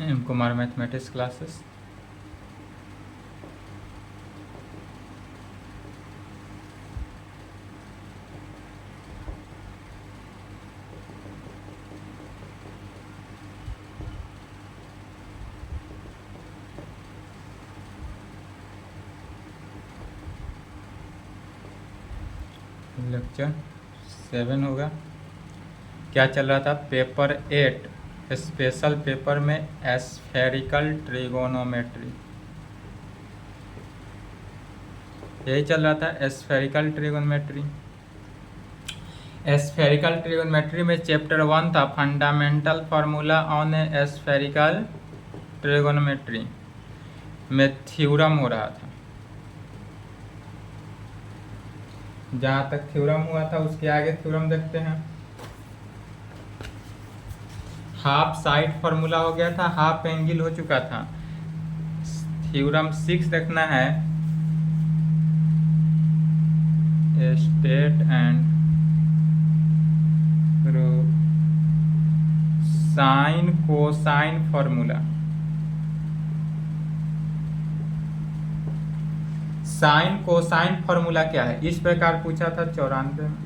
M Kumar mathematics classes. Lecture 7 होगा। क्या चल रहा था? पेपर 8 स्पेशल पेपर में एस्फेरिकल ट्रिगोनोमेट्री, यही चल रहा था एस्फेरिकल ट्रिगोनोमेट्री। एस्फेरिकल ट्रिगोनोमेट्री में चैप्टर 1 था फंडामेंटल फार्मूला ऑन एस्फेरिकल ट्रिगोनोमेट्री में थ्योरम हो रहा था। जहाँ तक थ्योरम हुआ था उसके आगे थ्योरम देखते हैं। हाफ साइड फार्मूला हो गया था, हाफ एंगल हो चुका था। थ्योरम 6 देखना है, state and proof sine cosine formula. Sine cosine formula क्या है? इस प्रकार पूछा था 94 में।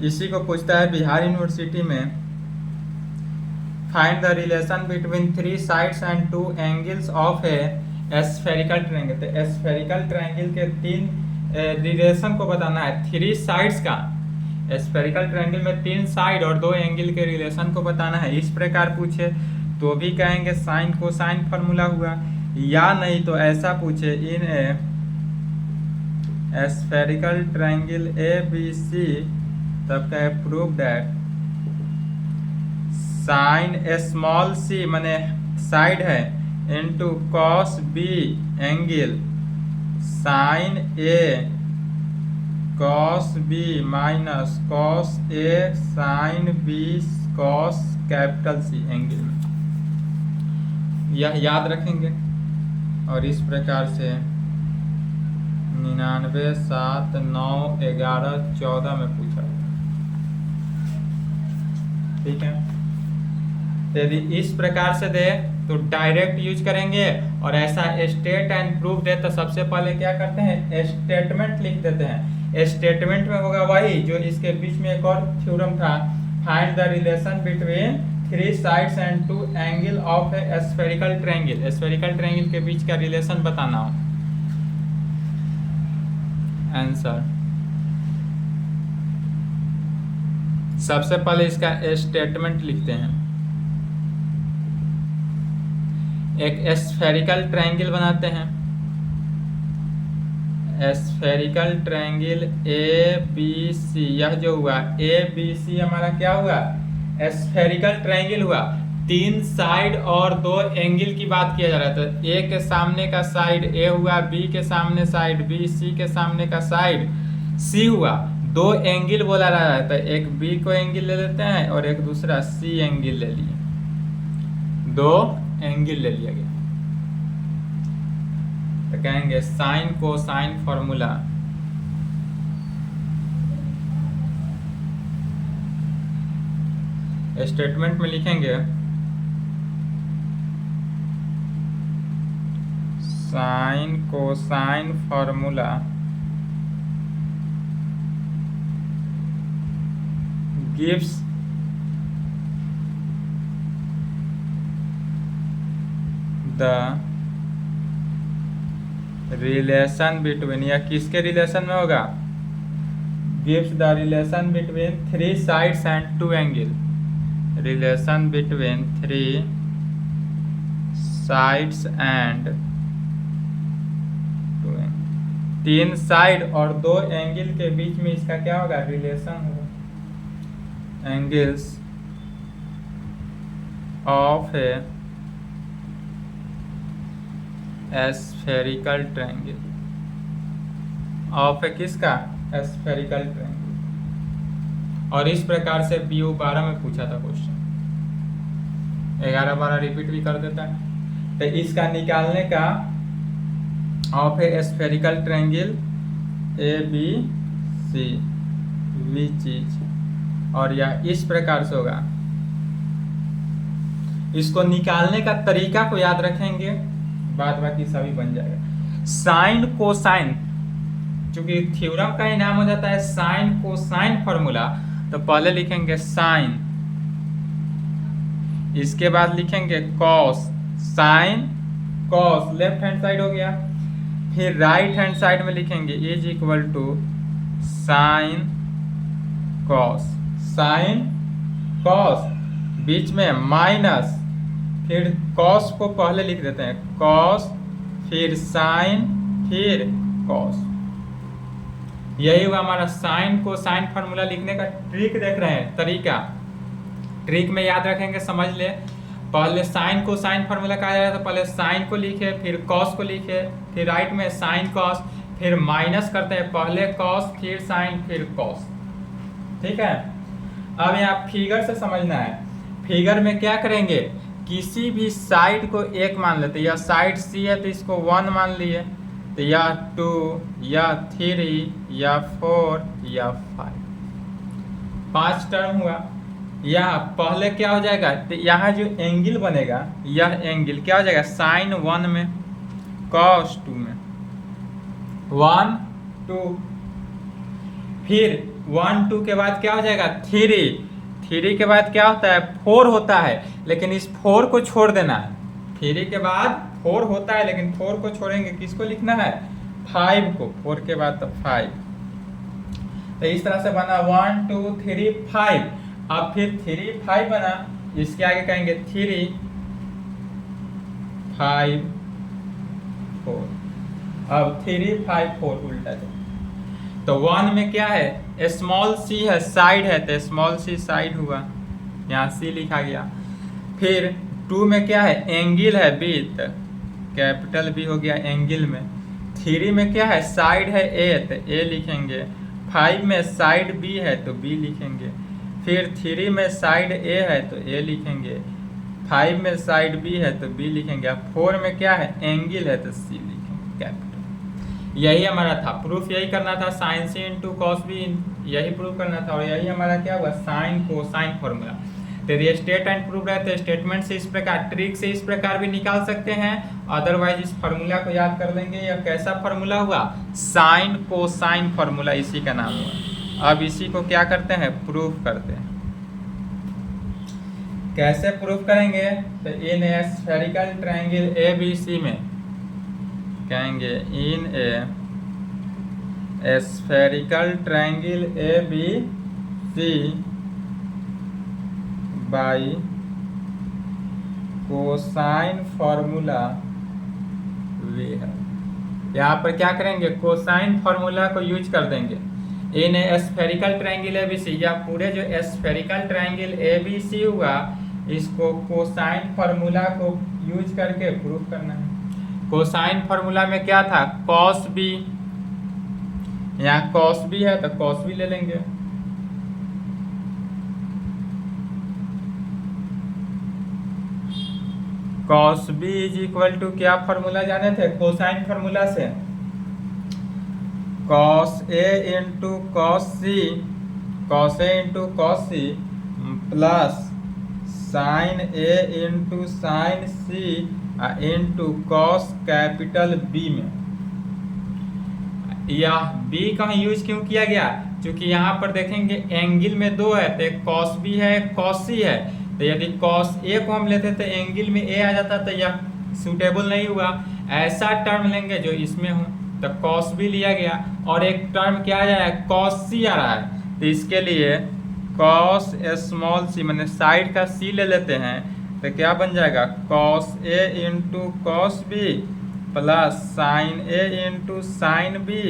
इसी को पूछता है बिहार यूनिवर्सिटी में। Find the relation between 3 sides and 2 angles of a spherical triangle. तो स्फेरिकल ट्रायंगल के 3 रिलेशन को बताना है, 3 साइड्स का। स्फेरिकल ट्रायंगल में 3 साइड और 2 एंगल के रिलेशन को बताना है। इस प्रकार पूछे तो भी कहेंगे साइन कोसाइन फार्मूला हुआ, या नहीं तो ऐसा पूछे in a spherical triangle ABC, तब कहे prove that sine small c माने साइड है into cos B angle sine A cos B minus cos A sine B cos capital C angle में। यह याद रखेंगे। और इस प्रकार से 99, 7, 9, 11, 14 में पूछा। ठीक है, यदि इस प्रकार से दे तो डायरेक्ट यूज करेंगे, और ऐसा स्टेट एंड प्रूफ दे तो सबसे पहले क्या करते हैं, स्टेटमेंट लिख देते हैं। स्टेटमेंट में होगा वही जो इसके बीच में एक और थ्योरम था, find the relation between 3 sides and 2 angle of a spherical triangle. Spherical triangle के बीच का रिलेशन बताना हो। आंसर सबसे पहले इसका स्टेटमेंट लिखते हैं। एक स्फेरिकल ट्रायंगल बनाते हैं। स्फेरिकल ट्रायंगल ABC, यह जो हुआ ABC हमारा क्या हुआ, स्फेरिकल ट्रायंगल हुआ। 3 साइड और 2 एंगल की बात किया जा रहा था। A के सामने का साइड A हुआ, B के सामने साइड B, C के सामने का साइड C हुआ। 2 एंगल बोला जा रहा था, एक B को एंगल ले लेते हैं और एक दूसरा C एंगल ले लिए, 2 एंगल ले लिया गया। तो कहेंगे साइन कोसाइन फार्मूला स्टेटमेंट में लिखेंगे sine cosine formula gives the relation between, या किसके रिलेशन में होगा, gives the relation between 3 sides and 2 angle. Relation between 3 sides and 2 angle, 3 side और 2 एंगल के बीच में इसका क्या होगा, रिलेशन होगा। Angles of a spherical triangle, of a किसका, स्फेरिकल ट्रायंगल। और इस प्रकार से PO 12 में पूछा था क्वेश्चन, 11, 12 रिपीट भी कर देता है। तो इसका निकालने का of a spherical triangle ABC भी चीज, और यह इस प्रकार से होगा इसको निकालने का तरीका को याद रखेंगे, बाद बाकी सभी बन जाएगा। साइन कोसाइन, चूंकि थ्योरम का ही नाम हो जाता है साइन कोसाइन फॉर्मूला, तो पहले लिखेंगे साइन, इसके बाद लिखेंगे cos, sine cos, left hand side हो गया। फिर राइट हैंड साइड में लिखेंगे is equal to sine cos, sine cos, बीच में माइनस, फिर कॉस को पहले लिख देते हैं कॉस, फिर साइन, फिर कॉस। यही हुआ हमारा साइन को साइन फॉर्मूला लिखने का ट्रिक। देख रहे हैं तरीका, ट्रिक में याद रखेंगे, समझ ले। पहले साइन को साइन फॉर्मूला कहा जाएगा, तो पहले साइन को लिखे, फिर कॉस को लिखे, फिर राइट में साइन कॉस, फिर माइनस करते हैं, पहले कॉस फिर साइन फिर कॉस। ठीक है, अब यहाँ फिगर से समझना है। फिगर में क्या करेंगे, किसी भी साइड को एक मान लेते हैं, या साइड सी है तो इसको 1 मान लिए, तो या 2 या 3 या 4 या 5 टर्म हुआ। यहाँ पहले क्या हो जाएगा, तो यहाँ जो एंगल बनेगा, यह एंगल क्या हो जाएगा, साइन 1 में, कॉस 2 में, 1 2, फिर 1 2 के बाद क्या हो जाएगा 3, 3 के बाद क्या होता है 4 होता है, लेकिन इस 4 को छोड़ देना है। 3 के बाद 4 होता है, लेकिन 4 को छोड़ेंगे, किसको लिखना है 5 को, 4 के बाद तो 5। तो इस तरह से बना 1 2 3 5। अब फिर 3 5 बना, इसके आगे कहेंगे 3 5 4। अब 3 5 4 उल्टा जाए, तो 1 में क्या है स्मॉल सी है, साइड है, तो स्मॉल सी साइड हुआ, यहाँ सी लिखा गया। फिर 2 में क्या है एंगल है बी, तो कैपिटल बी हो गया एंगल में। 3 में क्या है साइड है ए, तो ए लिखेंगे। 5 में साइड बी है तो बी लिखेंगे। फिर 3 में साइड ए है तो ए लिखेंगे। 5 में साइड बी है तो बी लिखेंगे। 4 में क्या है एंगल है तो सी लिखेंगे कैपिटल। यही हमारा था प्रूफ, यही करना था, sign C into cos B, यही प्रूफ करना था। और यही हमारा क्या हुआ साइन कोसाइन फॉर्मूला। तो ये स्टेट एंड प्रूफ रहते, स्टेटमेंट से इस प्रकार, ट्रिक से इस प्रकार भी निकाल सकते हैं, अदरवाइज इस फार्मूला को याद कर लेंगे। यह कैसा फार्मूला हुआ साइन कोसाइन फार्मूला, इसी का नाम हुआ। अब इसी को क्या करते हैं प्रूफ करते हैं। कैसे प्रूफ करेंगे, तो in a spherical triangle A B C में कहेंगे in a spherical triangle A B C by cosine formula वे है। यहाँ पर क्या करेंगे कोसाइन फॉर्मूला को यूज कर देंगे in spherical triangle A B C, या पूरे जो spherical triangle A B C हुआ इसको कोसाइन फॉर्मूला को यूज करके प्रूफ करना है। कोसाइन फॉर्मूला में क्या था कॉस बी, यहाँ कॉस बी है तो कॉस बी ले लेंगे। Cos B is equal to क्या फॉर्मूला जाने थे कोसाइन फॉर्मूला से, cos A into cos C, cos A into cos C plus sine A into sine C into cos capital B में। यह बी का use क्यों किया गया, क्योंकि यहाँ पर देखेंगे एंगल में 2 है, तो कॉस बी है कॉस सी है, तो यदि कॉस ए को हम लेते तो एंगल में ए आ जाता, तो यह सूटेबल नहीं हुआ। ऐसा टर्म लेंगे जो इसमें हो, तो कॉस बी लिया गया। और एक टर्म क्या आ जाए कॉस सी आ रहा है, तो इसके लिए कॉस स्मॉल सी मैंने साइड का सी ले लेते हैं, तो क्या बन जाएगा cos A into cos B plus sine A into sine B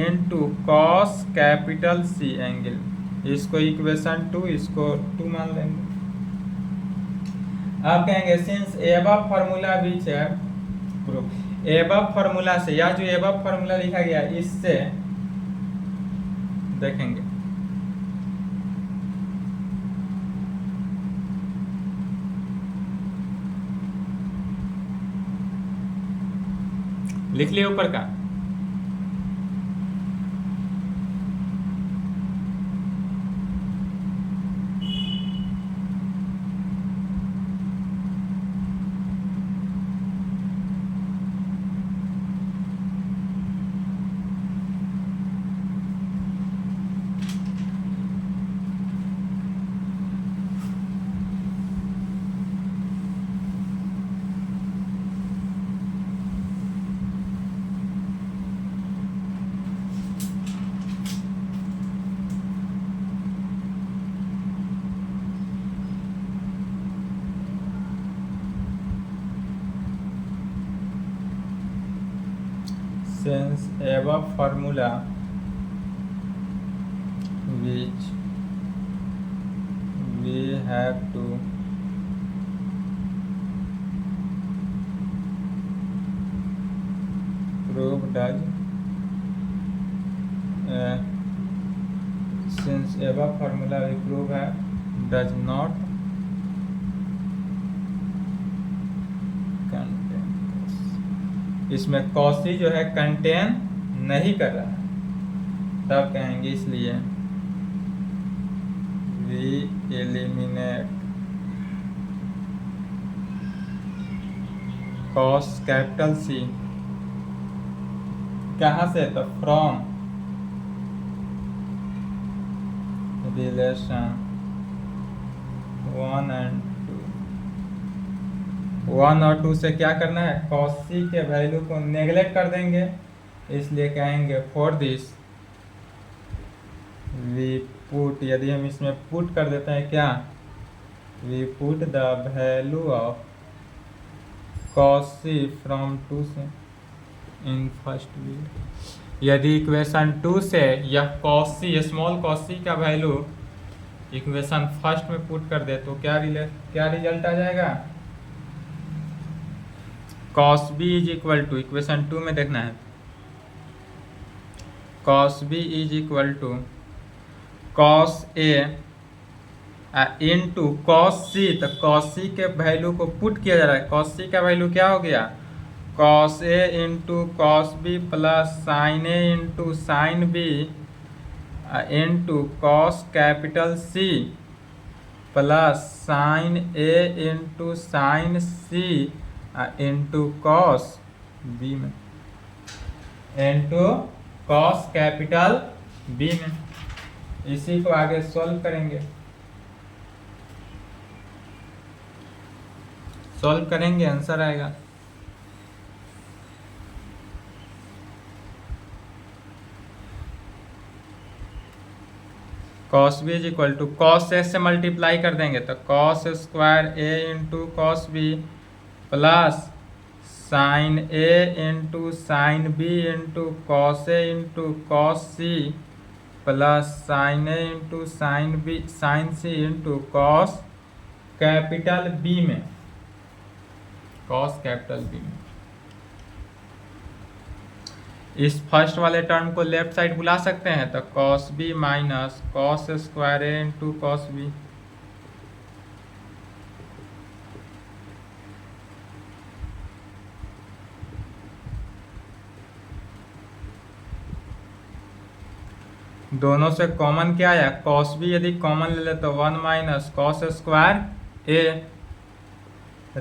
into cos capital C angle. इसको इक्वेशन 2, इसको 2 मान लेंगे। अब कहेंगे सिंस एबव फार्मूला विच है प्रूफ, एबव फार्मूला से, या जो एबव फार्मूला लिखा गया इससे देखेंगे लिख लिया ऊपर का। since above formula which we have to prove does since above formula we prove है does not contain इसमें कॉसी जो है कंटेन नहीं कर रहा है, तब कहेंगे इसलिए we eliminate cos capital C कहाँ से, तो फ्रॉम रिलेशन 1 and 2। 1 और 2 से क्या करना है, cos C के वैल्यू को नेगलेक्ट कर देंगे, इसलिए कहेंगे फॉर दिस वी पुट, यदि हम इसमें पुट कर देते हैं क्या, we put the value of cos C from 2 से इन फर्स्ट वी। यदि इक्वेशन 2 से यह cos C small cos C का वैल्यू इक्वेशन फर्स्ट में पुट कर दे तो क्या रिजल्ट आ जाएगा, cos B is equal to, equation 2 में देखना है, cos B is equal to cos A into cos C, तो cos C के वैल्यू को पुट किया जा रहा है, cos C का वैल्यू क्या हो गया, cos A into cos B plus sin A into sin B into cos capital C plus sin A into sin C into cos B में इंटू cos कैपिटल B में। इसी को आगे solve करेंगे, आंसर आएगा cos B is equal to cos A से multiply कर देंगे तो cos square A into cos B plus sin A into sin B into cos A into cos C plus sin A into sin C into cos capital B में, इस first वाले term को left side बुला सकते हैं तो cos B minus cos square A into cos B। दोनों से कॉमन क्या आया, cos B यदि कॉमन ले ले तो 1 minus cos square A,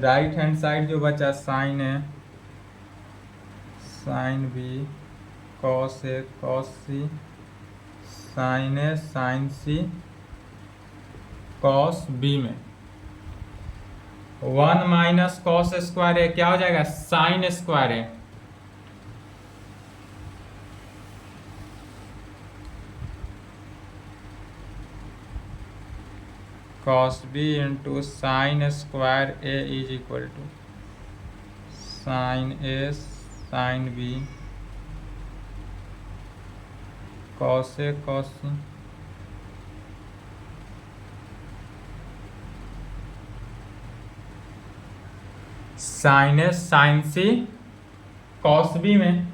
right hand side जो बचा sin A sin B cos A cos C sin A sin C cos B में 1 माइनस cos स्क्वायर A क्या हो जाएगा, sin square A cos B into sine square A is equal to sin A sin B cos A cos C। sin A sin C cos B में,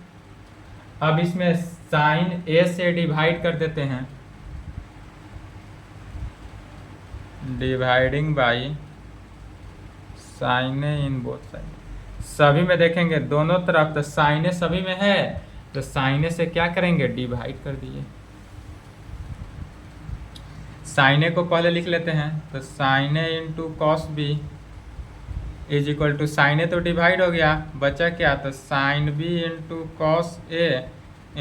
अब इसमें sin A से divide कर देते हैं, dividing by sin A in both side, सभी में देखेंगे दोनों तरफ तो sin A सभी में है तो sin A से क्या करेंगे, डिवाइड कर दिए। sin A को पहले लिख लेते हैं तो sin A into cos B is equal to sin A तो डिवाइड हो गया, बचा क्या, तो sin B into cos A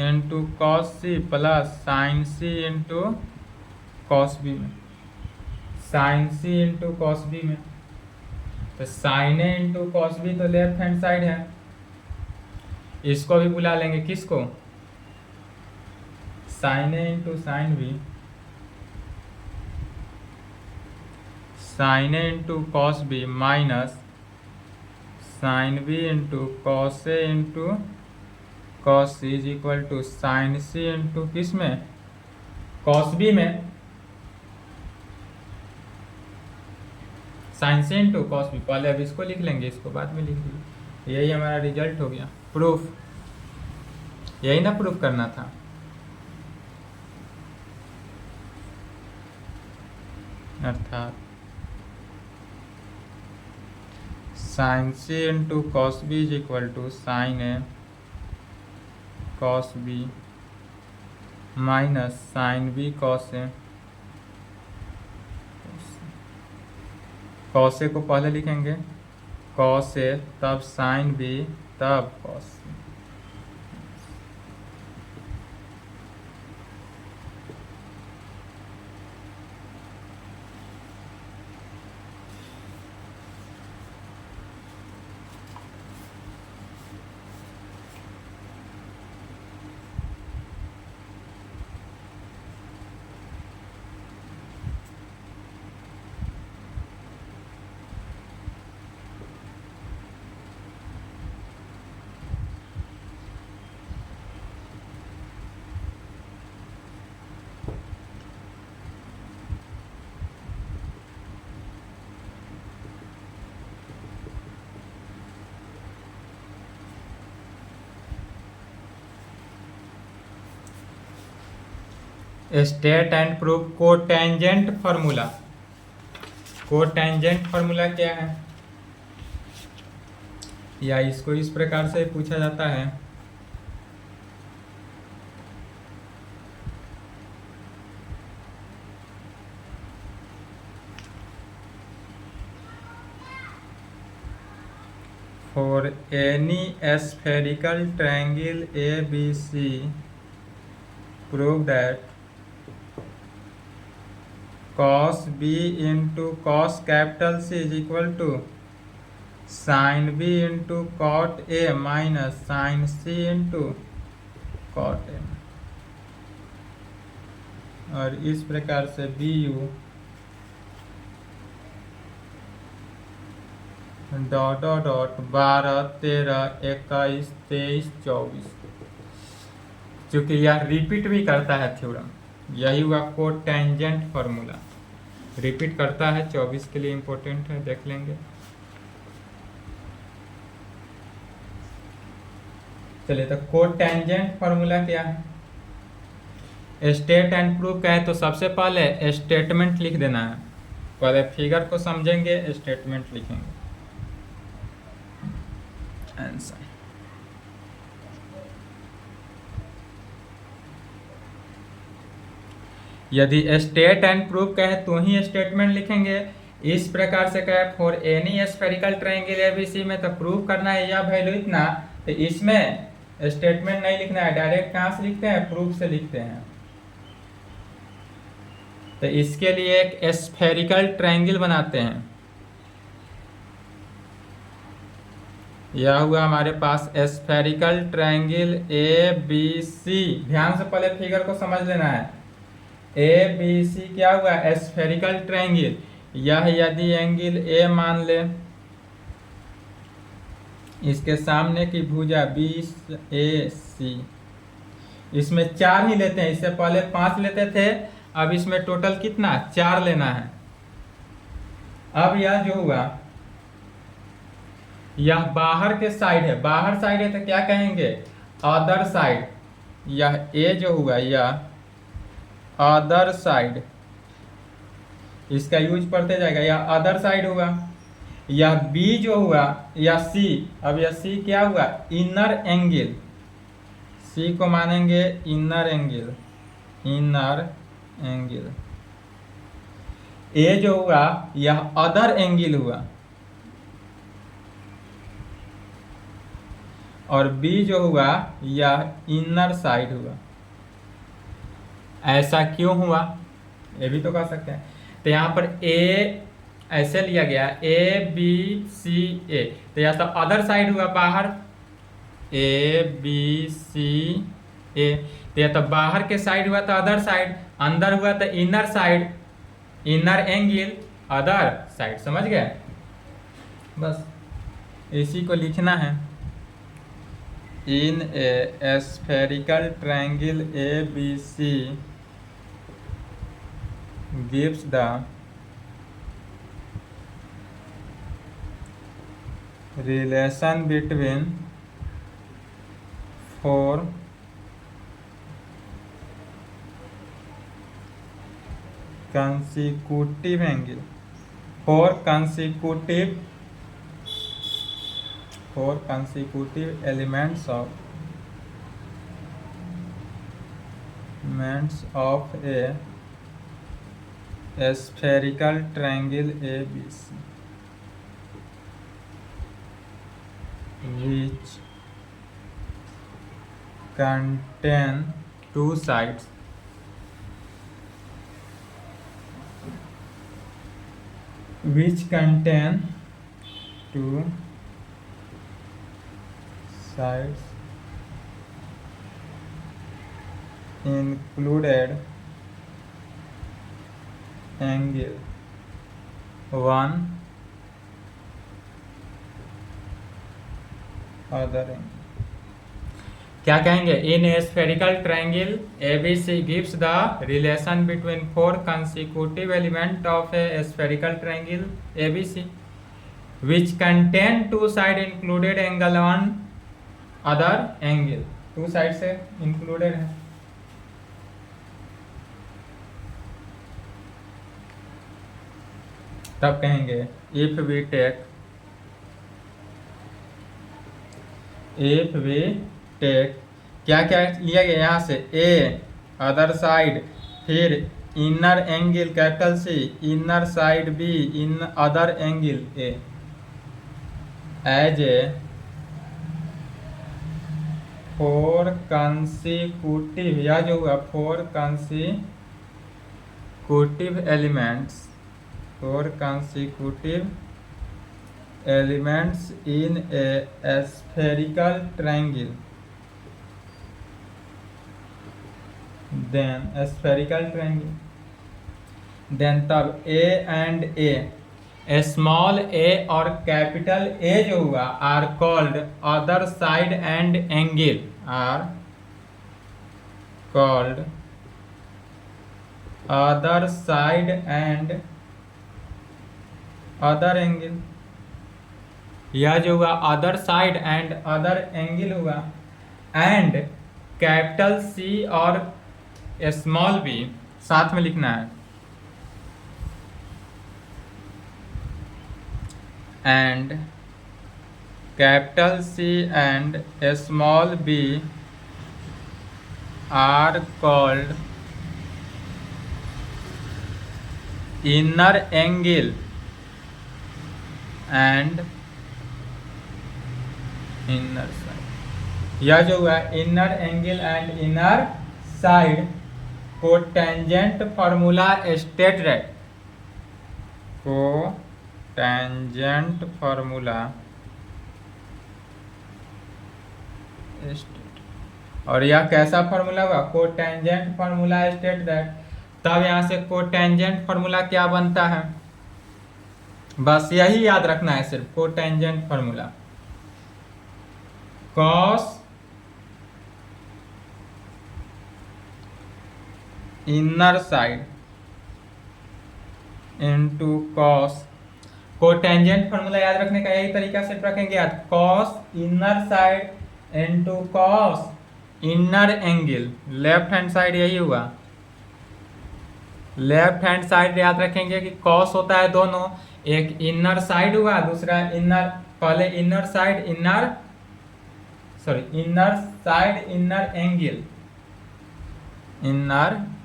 into cos C plus sin C into cos B में, sin C into cos B में, तो sin A into cos B तो लेफ्ट हैंड साइड है, इसको भी बुला लेंगे, किसको, sin A into sin B sin A into cos B minus sin B into cos A into cos C is equal to sine C into किस में, cos B में, sine C into cos B. पहले अब इसको लिख लेंगे, इसको बाद में लिख देंगे। यही हमारा रिजल्ट हो गया, प्रूफ। यही ना प्रूफ करना था। अर्थात sine C into cos B is equal to sine A cos B minus sine B cos A. Cos A को पहले लिखेंगे, कॉस ए तब साइन बी तब cos C. State and proof cotangent formula. Cotangent formula क्या है, या इसको इस प्रकार से पूछा जाता है, for any spherical triangle ABC prove that cos B into cos capital C is equal to sin B into cot A minus sin C into cot A। और इस प्रकार से BU डॉट डॉट डॉट 12, 13, 21, 23, 24, चूंकि यह repeat भी करता है theorem, यही हुआ कोटेंजेंट फार्मूला। रिपीट करता है, 24 के लिए इंपॉर्टेंट है, देख लेंगे। चलिए, तो कोटेंजेंट फार्मूला क्या है। स्टेट एंड प्रूफ का है तो सबसे पहले स्टेटमेंट लिख देना है। पहले फिगर को समझेंगे, स्टेटमेंट लिखेंगे। आंसर यदि स्टेट एंड प्रूफ कहे तो ही स्टेटमेंट लिखेंगे। इस प्रकार से कहे for any spherical triangle ABC में तो प्रूफ करना है यह वैल्यू इतना, तो इसमें स्टेटमेंट नहीं लिखना है, डायरेक्ट कहां से लिखते हैं, प्रूफ से लिखते हैं। तो इसके लिए एक स्फेरिकल ट्रायंगल बनाते हैं। यह हुआ हमारे पास spherical triangle A B C. ध्यान से पहले फिगर को समझ लेना है। ए बी सी क्या हुआ, स्फेरिकल ट्रायंगल। यह यदि एंगल ए मान ले, इसके सामने की भुजा BAC, इसमें 4 ही लेते हैं, इससे पहले 5 लेते थे, अब इसमें टोटल कितना 4 लेना है। अब यह जो हुआ, यह बाहर के साइड है, बाहर साइड है तो क्या कहेंगे, अदर साइड। यह ए जो हुआ, यह अदर साइड, इसका यूज पढ़ते जाएगा, यह अदर साइड हुआ। यह बी जो हुआ, यह सी, अब यह सी क्या हुआ, इनर एंगल। सी को मानेंगे इनर एंगल, इनर एंगल। ए जो हुआ, यह अदर एंगल हुआ, और बी जो हुआ, यह इनर साइड हुआ। ऐसा क्यों हुआ, ये भी तो कह सकते हैं। तो यहाँ पर ए ऐसे लिया गया, ABCA, तो यह तो अदर साइड हुआ, बाहर ABCA, तो यह तो बाहर के साइड हुआ तो अदर साइड, अंदर हुआ तो inner side, inner angle other side. समझ गए, बस इसी को लिखना है। in a spherical triangle ABC gives the relation between four consecutive angles, four consecutive elements of a spherical triangle ABC, which contain two sides included angle 1 other angle. क्या कहेंगे? In a spherical triangle ABC gives the relation between four consecutive elements of a spherical triangle ABC, which contain two sides included angle 1 other angle. Two side से included है. तब कहेंगे if we take क्या क्या लिया गया यहाँ से? ए अदर साइड, फिर inner angle capital C, inner side B, in other angle A as a four consecutive, या जो हुआ four consecutive elements in a spherical triangle. Then तब A and A, small a और capital A जो हुआ are called other side and angle, are called other side and other angle. यह जो हुआ other side and other angle हुआ. And capital C और small b साथ में लिखना है. And capital C and small b are called inner angle and inner side. यह जो हुआ inner angle and inner side को टेंजेंट फार्मूला स्टेट है. टेंजेंट फार्मूला और यह कैसा फार्मूला हुआ? Cotangent formula state that. तब यहां से कोटेंजेंट फार्मूला क्या बनता है? बस यही याद रखना है सिर्फ. Cotangent formula cos inner side into cos. Cotangent formula याद रखने का यही तरीका सिर्फ रखेंगे याद. Cos inner side into cos inner angle. Left hand side यही हुआ. लेफ्ट हैंड साइड याद रखेंगे कि कॉस होता है दोनों. एक इनर साइड हुआ, दूसरा इनर. पहले inner side inner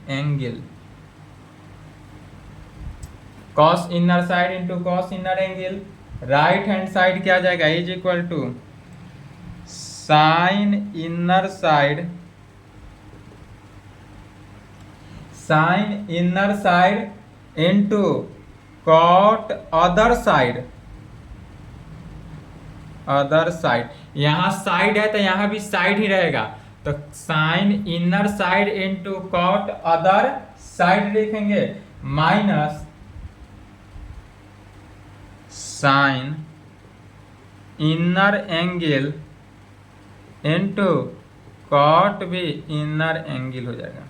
angle. Cos inner side into cos inner angle. Right hand side क्या आ जाएगा? Is equal to sine inner side into cot other side. यहाँ साइड है तो यहाँ भी साइड ही रहेगा, तो sine inner side into cot other side लिखेंगे minus sine inner angle into cot B inner angle हो जाएगा,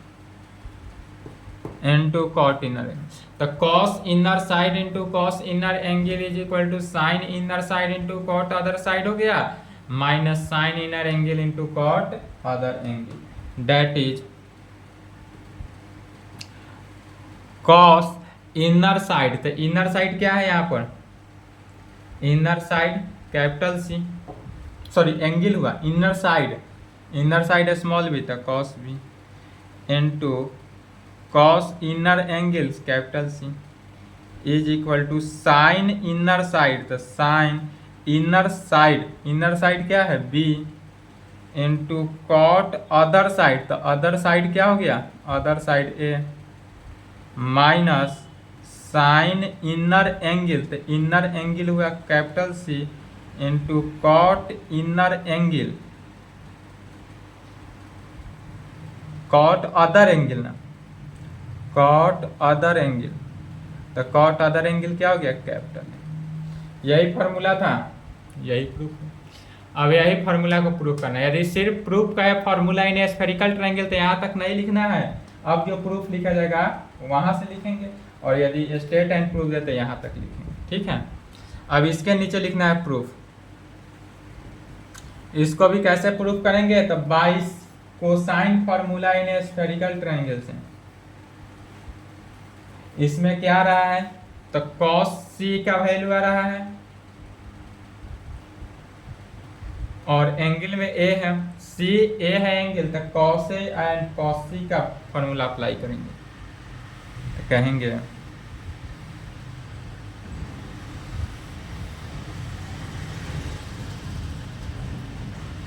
इंटू कॉट इनर एंगल। तो cos inner side into cos inner angle is equal to sine inner side into cot other side हो गया, minus sine inner angle into cot other angle, that is cos inner side. तो inner side क्या है यहाँ पर, inner side capital C, sorry angle हुआ inner side small B, तो cos B into cos inner angles capital C is equal to sine inner side, तो sine inner side क्या है B, into cot other side, तो other side क्या हो गया, other side A, minus sine inner angle, तो inner angle हुआ capital C into cot inner angle, cot other angle ना, कॉट अदर एंगल, तो कॉट अदर एंगल क्या हो गया कैपिटल। यही फॉर्मूला था, यही प्रूफ है। अब यही फॉर्मूला को प्रूफ करना है। यदि सिर्फ प्रूफ का है फॉर्मूला इन स्फेरिकल ट्रायंगल तो यहाँ तक नहीं लिखना है, अब जो प्रूफ लिखा जाएगा वहां से लिखेंगे, और यदि स्टेट एंड प्रूफ देते यहाँ तक लिखेंगे, ठीक है। अब इसके नीचे लिखना है प्रूफ। इसको भी कैसे प्रूफ करेंगे, तो by cosine formula in spherical triangle से। इसमें क्या आ रहा है, तो cos c का वैल्यू आ रहा है और एंगल में a है, c a है एंगल, तो cos a and cos c का फॉर्मूला अप्लाई करेंगे, तो कहेंगे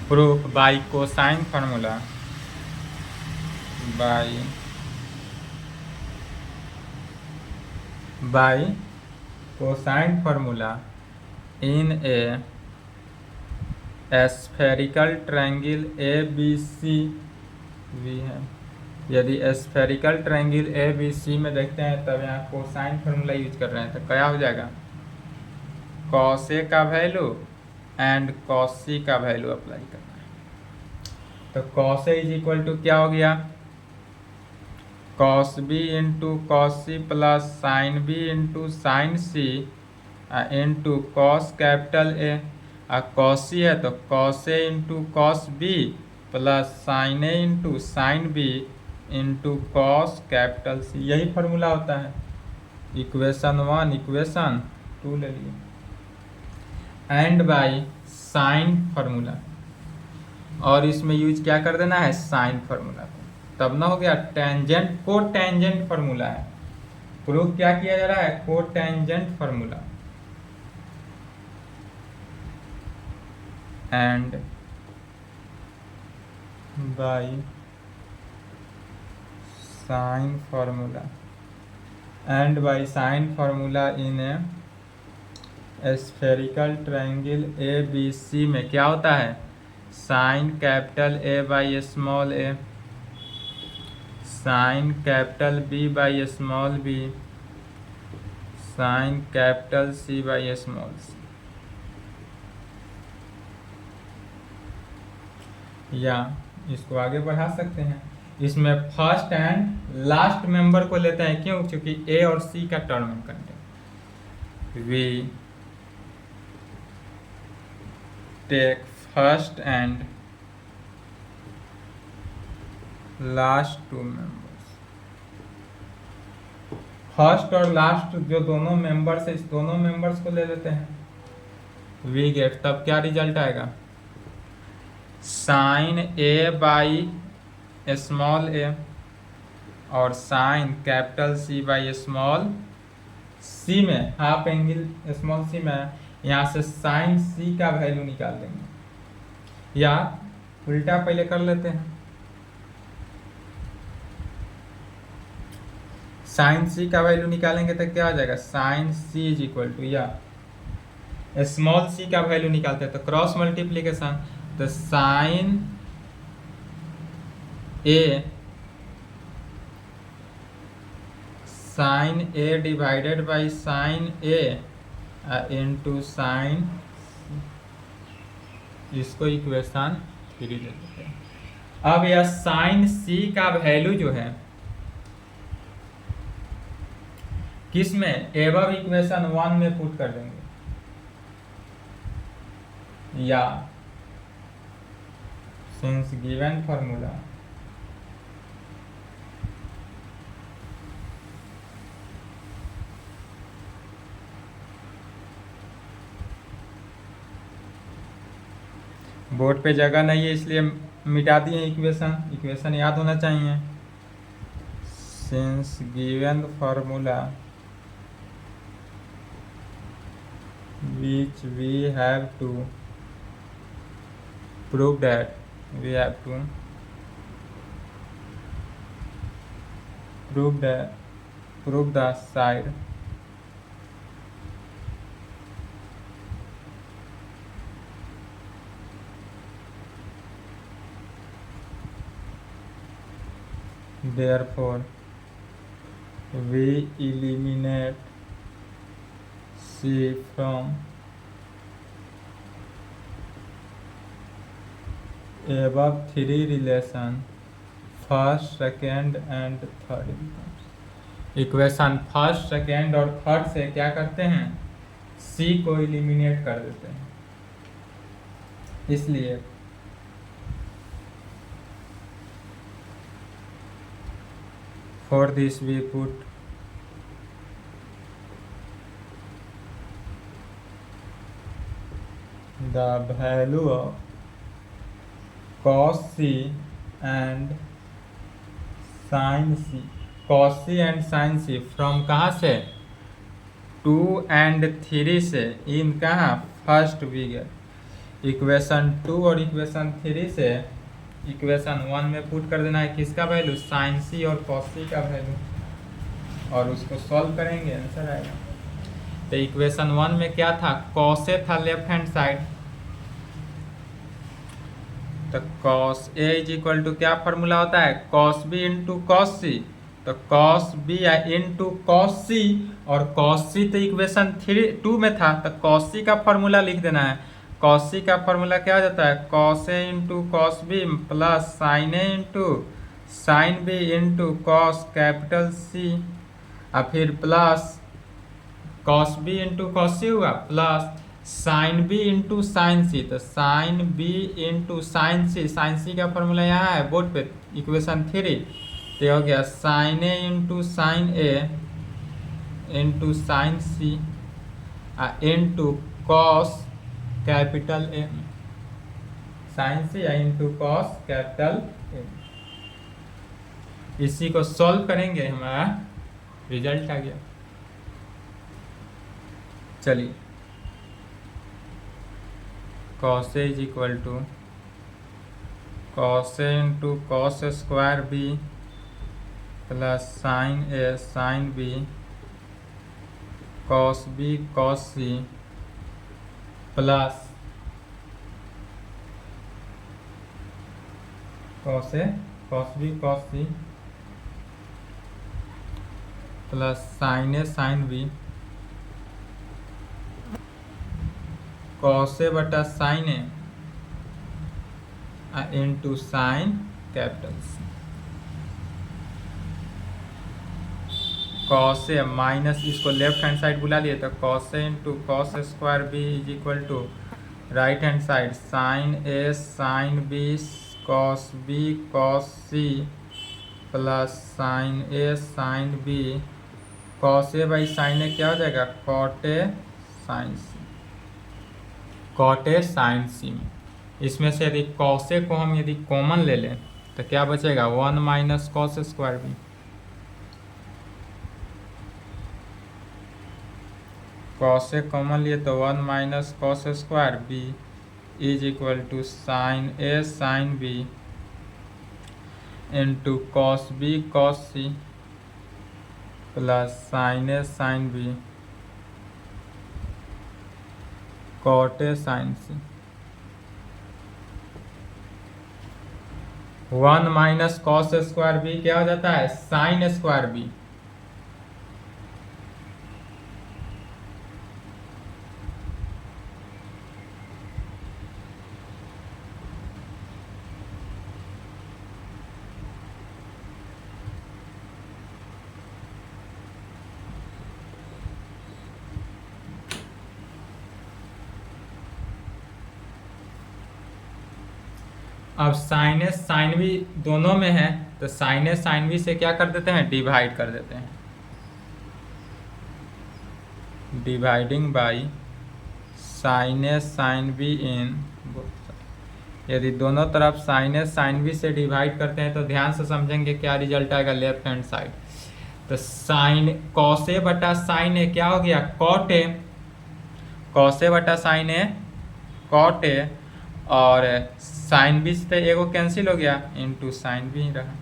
proof by cosine formula, by cosine formula in a spherical triangle A B C भी है। यदि spherical triangle A B C में देखते हैं तब यहाँ कोसाइन फॉर्मूला यूज कर रहे हैं, तो क्या हो जाएगा, cos A का वैल्यू एंड cos C का वैल्यू अप्लाई करना है। तो cos A is equal to क्या हो गया, cos B into cos C plus sine B into sine C into cos capital A, cos C है तो cos A into cos B plus sine A into sine B into cos capital C। यही formula होता है। Equation 1 equation 2 ले लिए, and by sine formula, और इसमें use क्या कर देना है, साइन फार्मूला को, तब ना हो गया टेंजेंट, को टेंजेंट फार्मूला है। प्रूफ क्या किया जा रहा है, को tangent formula, and by sine formula, and by sine formula in spherical triangle A B C में क्या होता है, sine capital A by small a, sine capital B by small b, sine capital C by small c. या इसको आगे बढ़ा सकते हैं, इसमें फर्स्ट एंड लास्ट मेंबर को लेते हैं, क्यों, क्योंकि ए और सी का term content. We take first and last two members. First और लास्ट जो दोनों मेंबर्स है, इस दोनों मेंबर्स को ले लेते हैं, वी गेट, तब क्या रिजल्ट आएगा, sine A by small a और sine capital C by small c में हाफ एंगल स्मॉल सी में, यहाँ से साइन सी का वैल्यू निकाल देंगे, या उल्टा पहले कर लेते हैं, साइन सी का वैल्यू निकालेंगे तो क्या आ जाएगा, sine C is equal to, या स्मॉल सी का वैल्यू निकालते हैं तो क्रॉस मल्टीप्लीकेशन, तो sine A divided by sine A into sine, इसको इक्वेशन 3 ले लेते हैं। अब यह साइन सी का वैल्यू जो है किस में, एबव इक्वेशन 1 में पुट कर देंगे, या सिंस गिवन फॉर्मूला बोर्ड पे जगह नहीं है इसलिए मिटा दिए इक्वेशन याद होना चाहिए। Since given formula which we have to prove that we have to prove the side therefore we eliminate C from above 3 relation first second and third. Equation first second और थर्ड से क्या करते हैं, सी को eliminate कर देते हैं। इसलिए for this we put the value of cos C and sin C, cos C and sin C from कहाँ से, 2 and 3 से, इन कहाँ फर्स्ट फिगर इक्वेशन 2 और इक्वेशन 3 से इक्वेशन 1 में पुट कर देना है किसका वैल्यू, sin C और cos C का वैल्यू, और उसको सॉल्व करेंगे आंसर आएगा। तो इक्वेशन 1 में क्या था, cos A था लेफ्ट हैंड साइड, तो cos A is equal to क्या फॉर्मूला होता है, cos B into cos C, तो cos B into cos C, और cos C तो इक्वेशन 2 में था, तो cos C का फॉर्मूला लिख देना है। cos C का फॉर्मूला क्या हो जाता है, cos A into cos B plus sin A into sin B into cos capital C, और फिर plus cos B into cos C हुआ plus sine B into sine C, तो sine B into sine C का formula यहाँ है board पे equation 3, तो हो गया sine A into sine A into sine C into cos capital A, sine C into cos capital A. इसी को सॉल्व करेंगे, हमारा रिजल्ट आ गया। चलिए cos A is equal to cos A into cos square B plus sine A sine B cos B cos C plus cos A cos B cos C plus sine A sine B cos A बटा sine A into sine capital C, cos A minus इसको left hand side बुला लिए, तो cos A into cos square B is equal to right hand side sine A sine B cos B cos C plus sine A sine B cos A by sine A क्या हो जाएगा, cot A sine C, cot A sine C में इसमें से यदि cos A को हम यदि कॉमन ले लें तो क्या बचेगा, 1 minus cos square B, cos A common लिए तो 1 minus cos square B is equal to sine A sine B into cos B cos C plus sine A sine B cot A sine C. 1 minus cos square B क्या हो जाता है, sine square B, अब sine A sine B दोनों में है, तो sine A sine B से क्या कर देते हैं, डिवाइड कर देते हैं, dividing by sine A sine B in, यदि दोनों तरफ साइन ए साइन बी से डिवाइड करते हैं तो ध्यान से समझेंगे क्या रिजल्ट आएगा लेफ्ट हैंड साइड। तो साइन कॉस ए बटा साइन ए क्या हो गया, कॉट ए, कॉस ए बटा साइन ए कॉट ए, और साइन बी से एगो कैंसिल हो गया, इनटू साइन बी रहा।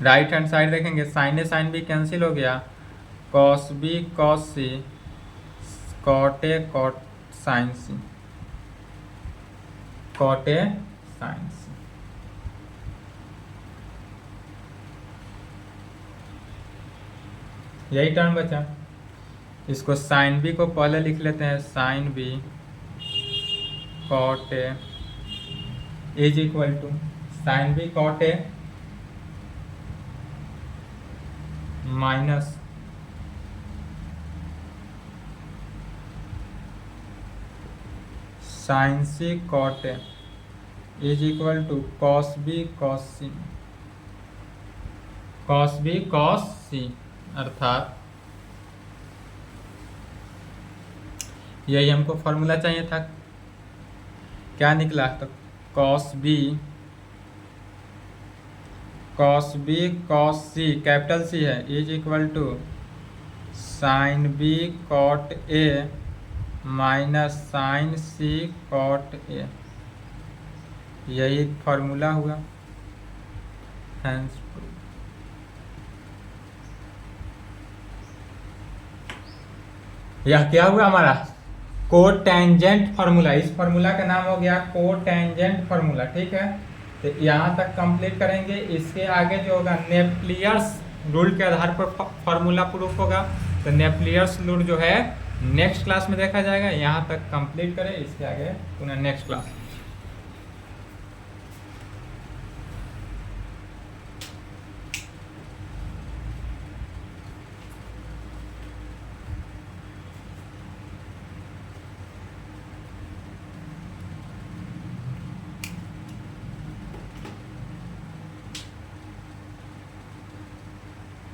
राइट हैंड साइड देखेंगे, sine A sine B cancel हो गया, cos B cos C, cot A cot sine C, cot A sine C. यही टर्म बचा। इसको साइन बी को पहले लिख लेते हैं, sine B cot A is equal to sine B cot A minus sine C cot A is equal to cos B cos C, cos B cos C, अर्थात यही हमको फॉर्मूला चाहिए था। क्या निकला, तो cos B cos C capital C है is equal to sine B cot A minus sine C cot A, यही फॉर्मूला हुआ। हेंस यह क्या हुआ हमारा कोटेंजेंट फार्मूला, इस फार्मूला का नाम हो गया कोटेंजेंट फार्मूला। ठीक है, तो यहाँ तक कंप्लीट करेंगे। इसके आगे जो होगा नेप्लियर्स रूल के आधार पर फार्मूला प्रूफ होगा, तो नेप्लियर्स रूल जो है नेक्स्ट क्लास में देखा जाएगा। यहाँ तक कंप्लीट करें, इसके आगे पुनः नेक्स्ट क्लास।